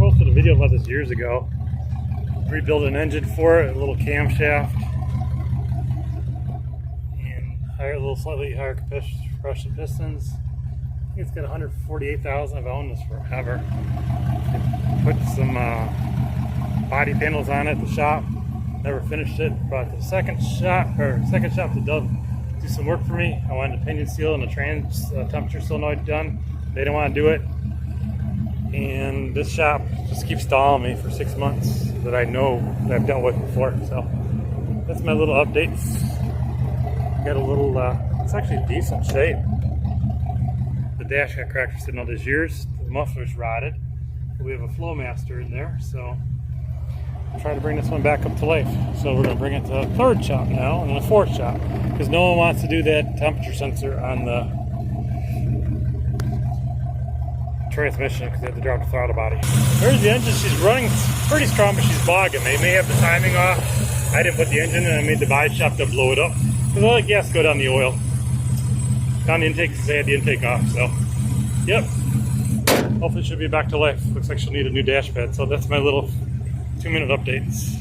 posted a video about this years ago. Rebuilt an engine for it, a little camshaft, and a little slightly higher compression pistons. I think it's got 148,000. I've owned this forever. Put some body panels on it at the shop. Never finished it. Brought it to the second shop to do some work for me. I wanted a pinion seal and a trans temperature solenoid done. They didn't want to do it. And this shop just keeps stalling me for 6 months that I know that I've dealt with before. So that's my little updates. Got a little, it's actually decent shape. The dash got cracked for sitting all these years. The muffler's rotted. But we have a Flowmaster in there, so I'll try to bring this one back up to life. So we're going to bring it to a third shop now and then a fourth shop, because no one wants to do that temperature sensor on the transmission because they have to drop the throttle body. There's the engine. She's running pretty strong, but she's bogging. They may have the timing off. I didn't put the engine in. I made the body shop to blow it up because I let gas go down the oil. Down the intake because they had the intake off. So, yep. Hopefully she'll be back to life. Looks like she'll need a new dash pad. So that's my little 2-minute updates.